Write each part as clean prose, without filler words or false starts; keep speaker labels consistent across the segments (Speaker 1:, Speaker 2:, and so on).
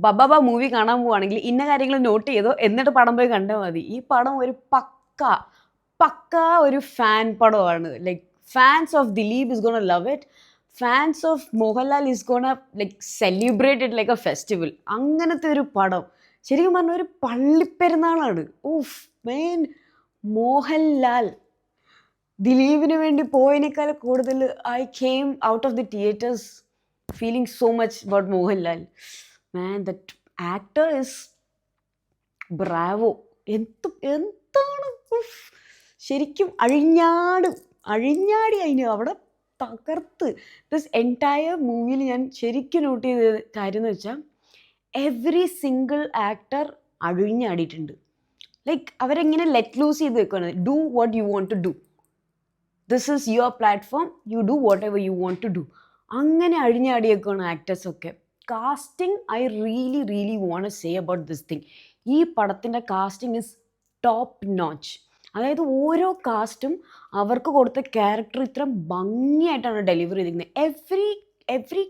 Speaker 1: ബബാബ movie കാണാൻ പോവാണെങ്കിൽ ഇന്ന കാര്യങ്ങൾ നോട്ട് ചെയ്തോ എന്നിട്ട് പടം പോയി കണ്ടാൽ മതി. ഈ പടം ഒരു പക്ക ഒരു ഫാൻ പടമാണ്. Like fans of Dileep is gonna love it. Fans of Mohanlal is gonna like celebrate it like a festival. അങ്ങനത്തെ ഒരു പടം ശരിക്കും പറഞ്ഞ ഒരു പള്ളിപ്പെരുന്നാളാണ്. ഓഫ് മെയിൻ മോഹൻലാൽ ദിലീപിന് വേണ്ടി പോയതിനേക്കാൾ കൂടുതൽ I came out of the theatres feeling so much about Mohanlal. Man, that actor is bravo. എന്താണ് ശരിക്കും അഴിഞ്ഞാടി അതിന് അവിടെ തകർത്ത്. ദിസ് എൻറ്റയർ മൂവിയിൽ ഞാൻ ശരിക്കും നോട്ട് ചെയ്ത കാര്യം എന്ന് വെച്ചാൽ എവറി സിംഗിൾ ആക്ടർ അഴിഞ്ഞാടിയിട്ടുണ്ട്. ലൈക്ക് അവരെങ്ങനെ ലെറ്റ് ലൂസ് ചെയ്ത് വെക്കുകയാണ്. Do what you want to do, this is your platform, you do what ever want to to. Do അഴിഞ്ഞാടിയേക്കാണ് ആക്ടേഴ്സൊക്കെ. Casting I really want to say about this thing. ഈ പടത്തിൻ്റെ casting is top notch. അതായത് ഓരോ കാസ്റ്റും അവർക്ക് കൊടുത്ത character ഇത്ര ഭംഗിയായിട്ടാണ് deliver ചെയ്തിരിക്കുന്നത്. എവറി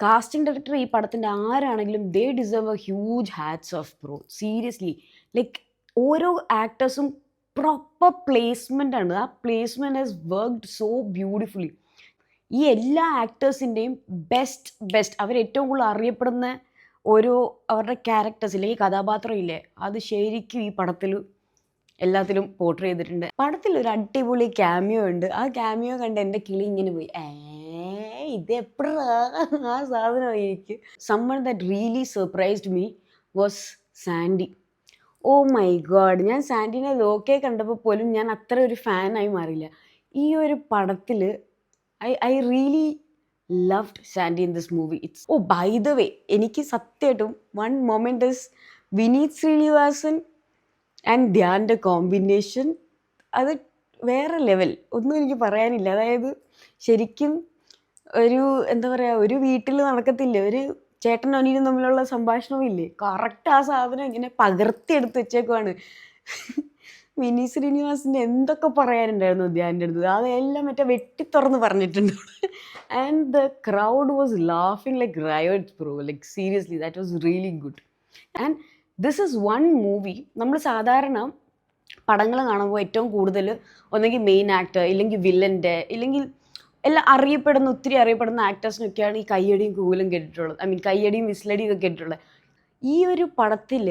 Speaker 1: കാസ്റ്റിംഗ് ഡയറക്ടർ ഈ പടത്തിൻ്റെ ആരാണെങ്കിലും they deserve A huge hats off bro. Seriously. Like ഓരോ ആക്ടേഴ്സും പ്രോപ്പർ പ്ലേസ്മെൻ്റ് ആണ്. ആ placement has worked so beautifully. ഈ എല്ലാ ആക്ടേഴ്സിൻ്റെയും ബെസ്റ്റ് അവരേറ്റവും കൂടുതൽ അറിയപ്പെടുന്ന ഓരോ അവരുടെ ക്യാരക്ടേഴ്സ് ഇല്ലേ, ഈ കഥാപാത്രം ഇല്ലേ, അത് ശരിക്കും ഈ പടത്തിൽ എല്ലാത്തിലും പോർട്രേ ചെയ്തിട്ടുണ്ട്. പടത്തിൽ ഒരു അടിപൊളി ക്യാമിയോ ഉണ്ട്. ആ ക്യാമിയോ കണ്ട് എൻ്റെ കിളി ഇങ്ങനെ പോയി, ഇത് എപ്പോഴാ ആ സാധനം. എനിക്ക് someone that really surprised me was Sandy. Oh my God, ഞാൻ സാൻഡിനെ ലോക്കെ കണ്ടപ്പോൾ പോലും ഞാൻ അത്ര ഒരു ഫാനായി മാറിയില്ല. ഈ ഒരു പടത്തിൽ I really loved Sandy in this movie. Oh, by the way, എനിക്ക് സത്യമായിട്ടും one moment is Vineeth Sreenivasan and ധ്യാൻ്റെ കോമ്പിനേഷൻ. അത് വേറെ ലെവൽ, ഒന്നും എനിക്ക് പറയാനില്ല. അതായത് ശരിക്കും ഒരു എന്താ പറയുക, ഒരു വീട്ടിൽ നടക്കത്തില്ല, ഒരു ചേട്ടനും അനിയനും തമ്മിലുള്ള സംഭാഷണവും ഇല്ലേ, കറക്റ്റ് ആ സാധനം ഇങ്ങനെ പകർത്തിയെടുത്ത് വെച്ചേക്കുവാണ്. വിനീത് ശ്രീനിവാസിൻ്റെ എന്തൊക്കെ പറയാനുണ്ടായിരുന്നു ധ്യാൻ്റെ അടുത്ത്, അതെല്ലാം മറ്റേ വെട്ടിത്തുറന്ന് പറഞ്ഞിട്ടുണ്ട്. ആൻഡ് ദ ക്രൗഡ് വാസ് ലാഫിങ് like riots bro. Like seriously that was really good. And this is one movie നമ്മൾ സാധാരണ പടങ്ങൾ കാണുമ്പോൾ ഏറ്റവും കൂടുതൽ ഒന്നെങ്കിൽ മെയിൻ ആക്ടർ, ഇല്ലെങ്കിൽ വില്ലൻ്റെ, ഇല്ലെങ്കിൽ എല്ലാം ഒത്തിരി അറിയപ്പെടുന്ന ആക്ടേഴ്സിനൊക്കെയാണ് ഈ കയ്യടിയും കൂലും കേട്ടിട്ടുള്ളത്. ഐ മീൻ കയ്യടിയും വിസിലടിയും ഒക്കെ കേട്ടിട്ടുള്ളത്. ഈ ഒരു പടത്തിൽ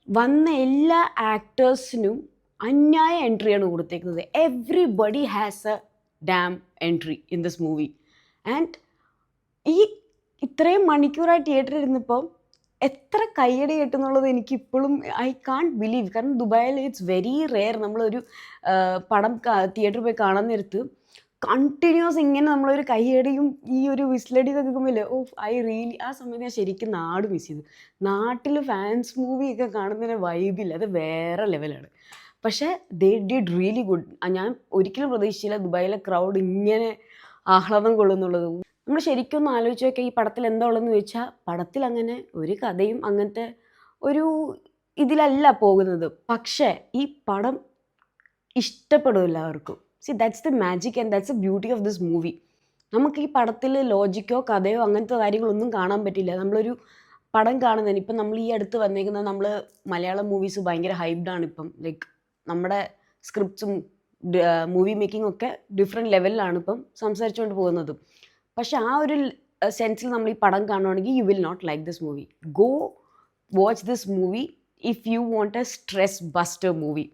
Speaker 1: വന്ന എല്ലാ ആക്ടേഴ്സിനും അന്യായ എൻട്രിയാണ് കൊടുത്തേക്കുന്നത്. Everybody has A dam entry in this movie. And ഈ ഇത്രയും മണിക്കൂറായി തിയേറ്ററിൽ ഇരുന്നപ്പോൾ എത്ര കയ്യടി കേട്ടെന്നുള്ളത് എനിക്ക് ഇപ്പോഴും ഐ കാൺട്ട് ബിലീവ്. കാരണം ദുബായിൽ ഇറ്റ്സ് വെരി റെയർ നമ്മളൊരു പടം തിയേറ്ററിൽ പോയി കാണാൻ നേരത്ത് കണ്ടിന്യൂസ് ഇങ്ങനെ നമ്മളൊരു കയ്യടിയും ഈ ഒരു വിസിലടിയും ഒക്കെ കേൾക്കുമ്പോൾ ആ സമയത്ത് ഞാൻ ശരിക്കും നാട് മിസ് ചെയ്തു. നാട്ടിൽ ഫാൻസ് മൂവിയൊക്കെ കാണുന്നതിന് വൈബില്ല, അത് വേറെ ലെവലാണ്. പക്ഷേ ദേ ഡിഡ് റിയലി ഗുഡ്. ഞാൻ ഒരിക്കലും പ്രതീക്ഷിച്ചില്ല ദുബായിലെ ക്രൗഡ് ഇങ്ങനെ ആഹ്ലാദം കൊള്ളുന്നുള്ളത്. നമ്മൾ ശരിക്കും ഒന്ന് ആലോചിച്ച് നോക്കിയാൽ ഈ പടത്തിൽ എന്താ ഉള്ളതെന്ന് ചോദിച്ചാൽ, പടത്തിൽ അങ്ങനെ ഒരു കഥയും അങ്ങനത്തെ ഒരു ഇതിലല്ല പോകുന്നത്. പക്ഷേ ഈ പടം ഇഷ്ടപ്പെടും എല്ലാവർക്കും. See, that's the magic and that's the beauty of this movie. നമുക്ക് ഈ പടത്തിൽ ലോജിക്കോ കഥയോ അങ്ങനത്തെ കാര്യങ്ങളൊന്നും കാണാൻ പറ്റില്ല. നമ്മളൊരു പടം കാണുന്നതിന് ഇപ്പം നമ്മൾ ഈ അടുത്ത് വന്നേക്കുന്നത്, നമ്മൾ മലയാളം മൂവീസ് ഭയങ്കര ഹൈപ്ഡാണ് ഇപ്പം. ലൈക്ക് നമ്മുടെ സ്ക്രിപ്റ്റ്സും മൂവി മേക്കിംഗ് ഒക്കെ ഡിഫറെൻറ്റ് ലെവലിലാണ് ഇപ്പം സംസാരിച്ചുകൊണ്ട് പോകുന്നത്. പക്ഷെ ആ ഒരു സെൻസിൽ നമ്മൾ ഈ പടം കാണുകയാണെങ്കിൽ you will not like this movie. Go watch this movie if you want a stress buster movie.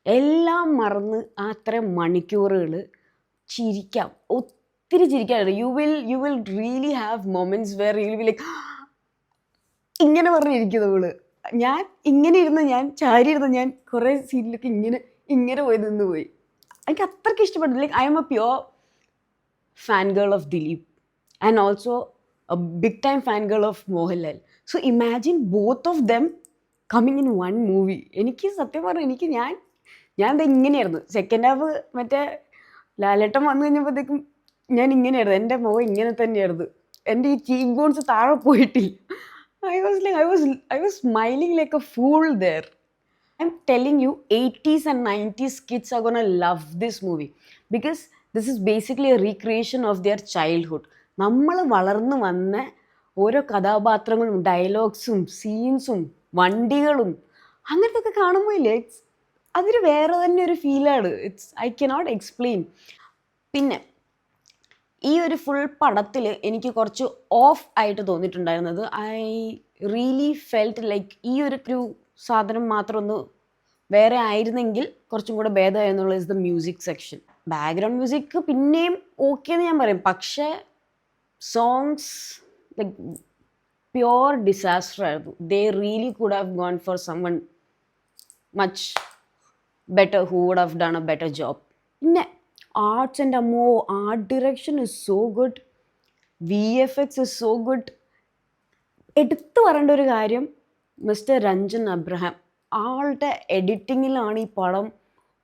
Speaker 1: എല്ലാം മറന്ന് ആ അത്രയും മണിക്കൂറുകൾ ചിരിക്കാം, ഒത്തിരി ചിരിക്കാനുണ്ട്. You will really have moments where you will be like ഇങ്ങനെ പറഞ്ഞിരിക്കുന്നു നമ്മൾ. ഞാൻ ഇങ്ങനെ ഇരുന്ന് ചാരി ഇരുന്ന് ഞാൻ കുറേ സീനിലൊക്കെ ഇങ്ങനെ പോയി. എനിക്ക് അത്രയ്ക്ക് ഇഷ്ടപ്പെട്ടു. Like I'm a pure fan girl of Dileep and also a big time fan girl of Mohanlal. So imagine both of them coming in one movie. എനിക്ക് സത്യം പറഞ്ഞാൽ ഞാൻ ഇങ്ങനെയായിരുന്നു. സെക്കൻഡ് ഹാഫ് മറ്റേ ലാലേട്ടൻ വന്നു കഴിഞ്ഞപ്പോഴത്തേക്കും ഞാൻ ഇങ്ങനെയായിരുന്നു, എൻ്റെ മുഖം ഇങ്ങനെ തന്നെയായിരുന്നു, എൻ്റെ ഈ ചീക്ക് ബോൺസ് താഴെ പോയിട്ടില്ല. I was smiling like a fool there. I'm telling you, 80s and 90s kids are gonna love this movie because this is basically a recreation of their childhood. നമ്മൾ വളർന്നു വന്ന ഓരോ കഥാപാത്രങ്ങളും ഡയലോഗ്സും സീൻസും വണ്ടികളും അങ്ങനത്തെ ഒക്കെ കാണുമ്പോൾ ഇല്ലേ, അതൊരു വേറെ തന്നെ ഒരു ഫീലാണ്. I cannot explain. പിന്നെ ഈ ഒരു ഫുൾ പടത്തിൽ എനിക്ക് കുറച്ച് ഓഫ് ആയിട്ട് തോന്നിയിട്ടുണ്ടായിരുന്നത്, ഐ റിയലി ഫെൽറ്റ് ലൈക്ക് ഈ ഒരു സാധനം മാത്രം ഒന്ന് വേറെ ആയിരുന്നെങ്കിൽ കുറച്ചും കൂടെ ഭേദമായെന്നുള്ള is the music section. Background music പിന്നെയും ഓക്കെ എന്ന് ഞാൻ പറയും, പക്ഷേ സോങ്സ് ലൈക്ക് പ്യോർ ഡിസാസ്റ്റർ ആയിരുന്നു. They really could have gone for someone much better who would have done a better job. പിന്നെ ആർട്സ് ആൻഡ് അമ്മോ, art direction is so good, VFX is so good. എടുത്തു പറയേണ്ട ഒരു കാര്യം mister Ranjan Abraham, ആളുടെ എഡിറ്റിങ്ങിലാണ് ഈ പടം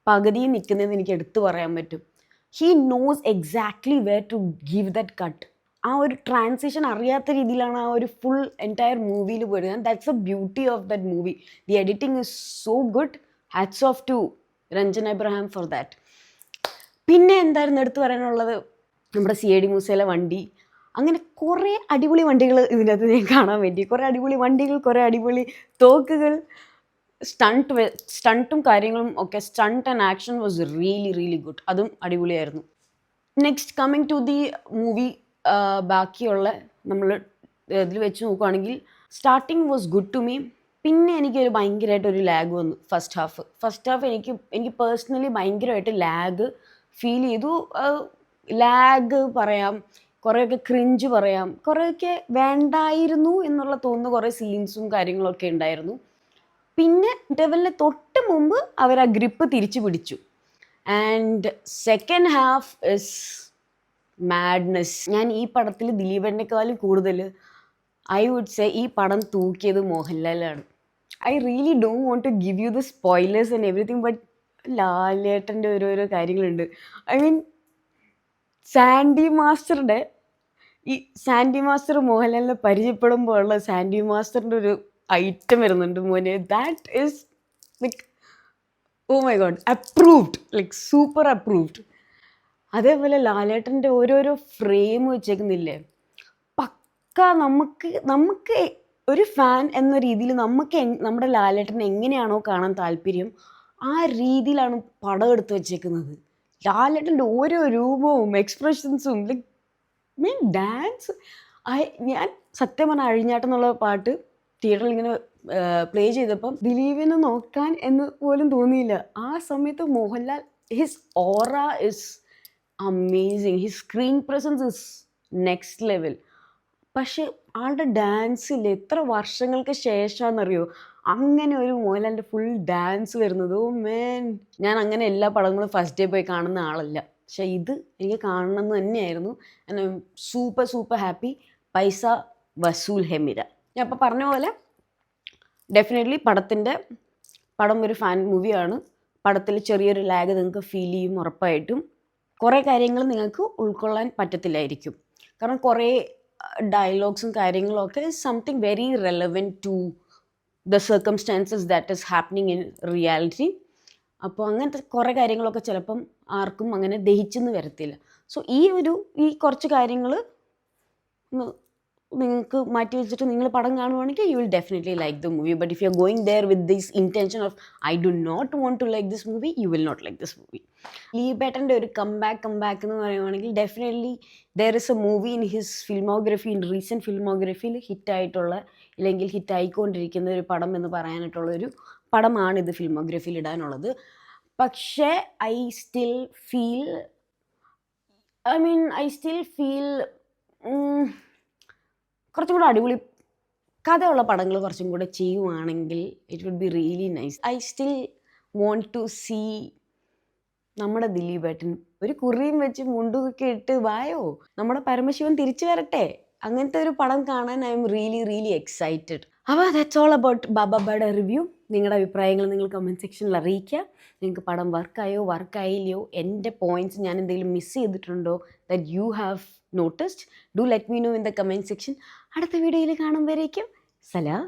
Speaker 1: പകുതി നിൽക്കുന്നതെന്ന് എനിക്ക് എടുത്തു പറയാൻ പറ്റും. He knows exactly where to give that cut. ആ ഒരു ട്രാൻസിഷൻ അറിയാത്ത രീതിയിലാണ് ആ ഒരു ഫുൾ എൻറ്റയർ മൂവിയിൽ പോയത്. And that's A beauty of that movie. The editing is so good. Hats of two Ranjan Abraham for that. പിന്നെ എന്തായിരുന്നു എടുത്തു പറയാനുള്ളത്, നമ്മുടെ CID മൂസയിലെ വണ്ടി. അങ്ങനെ കുറേ അടിപൊളി വണ്ടികൾ ഇതിനകത്ത് ഞാൻ കാണാൻ പറ്റി. കുറേ അടിപൊളി വണ്ടികൾ, കുറേ അടിപൊളി തോക്കുകൾ, സ്റ്റണ്ടും കാര്യങ്ങളും ഒക്കെ. Stunt and action was really really good. അതും അടിപൊളിയായിരുന്നു. Next coming to the movie, ബാക്കിയുള്ള നമ്മൾ ഇതിൽ വെച്ച് നോക്കുകയാണെങ്കിൽ starting was good to me. പിന്നെ എനിക്കൊരു ഭയങ്കരമായിട്ടൊരു ലാഗ് വന്നു ഫസ്റ്റ് ഹാഫ്. എനിക്ക് പേഴ്സണലി ഭയങ്കരമായിട്ട് ലാഗ് ഫീൽ ചെയ്തു. ലാഗ് പറയാം, കുറേയൊക്കെ ക്രിഞ്ച് പറയാം, കുറേയൊക്കെ വേണ്ടായിരുന്നു എന്നുള്ള തോന്നുന്ന കുറേ സീൻസും കാര്യങ്ങളൊക്കെ ഉണ്ടായിരുന്നു. പിന്നെ ഇൻ്റർവെല്ലിന് തൊട്ട് മുമ്പ് അവർ ആ ഗ്രിപ്പ് തിരിച്ചു പിടിച്ചു. And second half is madness. ഞാൻ ഈ പടത്തിൽ ദിലീപേട്ടനേക്കാളും കൂടുതൽ ഐ വുഡ് സേ ഈ പടം തൂക്കിയത് മോഹൻലാലാണ്. I really don't want to give you the spoilers and everything, but ലാലേട്ടൻ്റെ ഓരോരോ കാര്യങ്ങളുണ്ട്. ഐ മീൻ സാൻഡി മാസ്റ്റർ മോഹൻലാലിനെ പരിചയപ്പെടുമ്പോൾ ഉള്ള സാൻഡി മാസ്റ്ററിൻ്റെ ഒരു ഐറ്റം വരുന്നുണ്ട് മോനെ. That is like oh my God, approved, like super approved. അതേപോലെ ലാലേട്ടൻ്റെ ഓരോരോ ഫ്രെയിം വെച്ചേക്കുന്നില്ലേ, പക്ക നമുക്ക് ഒരു ഫാൻ എന്ന രീതിയിൽ നമ്മുടെ ലാലേട്ടനെ എങ്ങനെയാണോ കാണാൻ താല്പര്യം ആ രീതിയിലാണ് പടം എടുത്ത് വെച്ചേക്കുന്നത്. ലാലേട്ടൻ്റെ ഓരോ രൂപവും എക്സ്പ്രഷൻസും ലൈക്ക് മീൻ ഡാൻസ്. ഞാൻ സത്യം പറഞ്ഞാൽ അഴിഞ്ഞാട്ടം എന്നുള്ള പാട്ട് തിയേറ്ററിൽ ഇങ്ങനെ പ്ലേ ചെയ്തപ്പം ദിലീപിനെ നോക്കാൻ എന്ന് പോലും തോന്നിയില്ല. ആ സമയത്ത് Mohanlal, his aura is amazing, his screen presence is next level. പക്ഷെ ആളുടെ ഡാൻസിൽ എത്ര വർഷങ്ങൾക്ക് ശേഷമാണെന്നറിയോ അങ്ങനെ ഒരു മോഹൻലാലിൻ്റെ ഫുൾ ഡാൻസ് വരുന്നത്. ഓ മേൻ, ഞാൻ അങ്ങനെ എല്ലാ പടങ്ങളും ഫസ്റ്റ് ഡേ പോയി കാണുന്ന ആളല്ല, പക്ഷെ ഇത് എനിക്ക് കാണണമെന്ന് തന്നെയായിരുന്നു. Super happy. പൈസ വസൂൽ ഹെ മേര. ഞാൻ ഇപ്പോൾ പറഞ്ഞ പോലെ ഡെഫിനറ്റ്ലി പടം ഒരു ഫാൻ മൂവിയാണ്. പടത്തിൽ ചെറിയൊരു ലാഗ് നിങ്ങൾക്ക് ഫീൽ ചെയ്യും ഉറപ്പായിട്ടും. കുറേ കാര്യങ്ങൾ നിങ്ങൾക്ക് ഉൾക്കൊള്ളാൻ പറ്റത്തില്ലായിരിക്കും, കാരണം കുറേ ഡയലോഗ്സും കാര്യങ്ങളും ഒക്കെ something very relevant to the circumstances that is happening in reality. അപ്പോൾ അങ്ങനത്തെ കുറേ കാര്യങ്ങളൊക്കെ ചിലപ്പം ആർക്കും അങ്ങനെ ദഹിച്ചെന്ന് വരത്തില്ല. സോ ഈ കുറച്ച് കാര്യങ്ങൾ നിങ്ങൾക്ക് മാറ്റി വെച്ചിട്ട് നിങ്ങൾ പടം കാണുവാണെങ്കിൽ you will definitely like the movie. But if you are going there with this intention of I do not want to like this movie, you will not like this movie. ദിലീപേട്ടൻ്റെ ഒരു കംബാക്ക് എന്ന് പറയുവാണെങ്കിൽ definitely there is a movie in his filmography, in recent ഫിൽമോഗ്രഫിയിൽ ഹിറ്റായിട്ടുള്ള ഇല്ലെങ്കിൽ ഹിറ്റായിക്കൊണ്ടിരിക്കുന്ന ഒരു പടം എന്ന് പറയാനായിട്ടുള്ളൊരു പടമാണിത് ഫിൽമോഗ്രഫിയിൽ ഇടാനുള്ളത്. പക്ഷേ ഐ സ്റ്റിൽ ഫീൽ കുറച്ചും കൂടെ അടിപൊളി കഥയുള്ള പടങ്ങൾ കുറച്ചും കൂടെ ചെയ്യുവാണെങ്കിൽ it would be really nice. I still want to see നമ്മുടെ ദിലീപേട്ടൻ ഒരു കുറിയും വെച്ച് മുണ്ടൊക്കെ ഇട്ട് വായോ നമ്മുടെ പരമശിവൻ തിരിച്ചു വരട്ടെ, അങ്ങനത്തെ ഒരു പടം കാണാൻ ഐ എം റിയലി എക്സൈറ്റഡ്. അപ്പോൾ ദാറ്റ്സ് ഓൾ അബൌട്ട് ബാബാബയുടെ റിവ്യൂ. നിങ്ങളുടെ അഭിപ്രായങ്ങൾ നിങ്ങൾ കമൻറ്റ് സെക്ഷനിൽ അറിയിക്കുക. നിങ്ങൾക്ക് പടം വർക്കായില്ലയോ, എൻ്റെ പോയിൻറ്റ്സ് ഞാൻ എന്തെങ്കിലും മിസ് ചെയ്തിട്ടുണ്ടോ that you have noticed, do let me know in the comment section. അടുത്ത വീഡിയോയിൽ കാണുമ്പോഴേക്കും സലാം.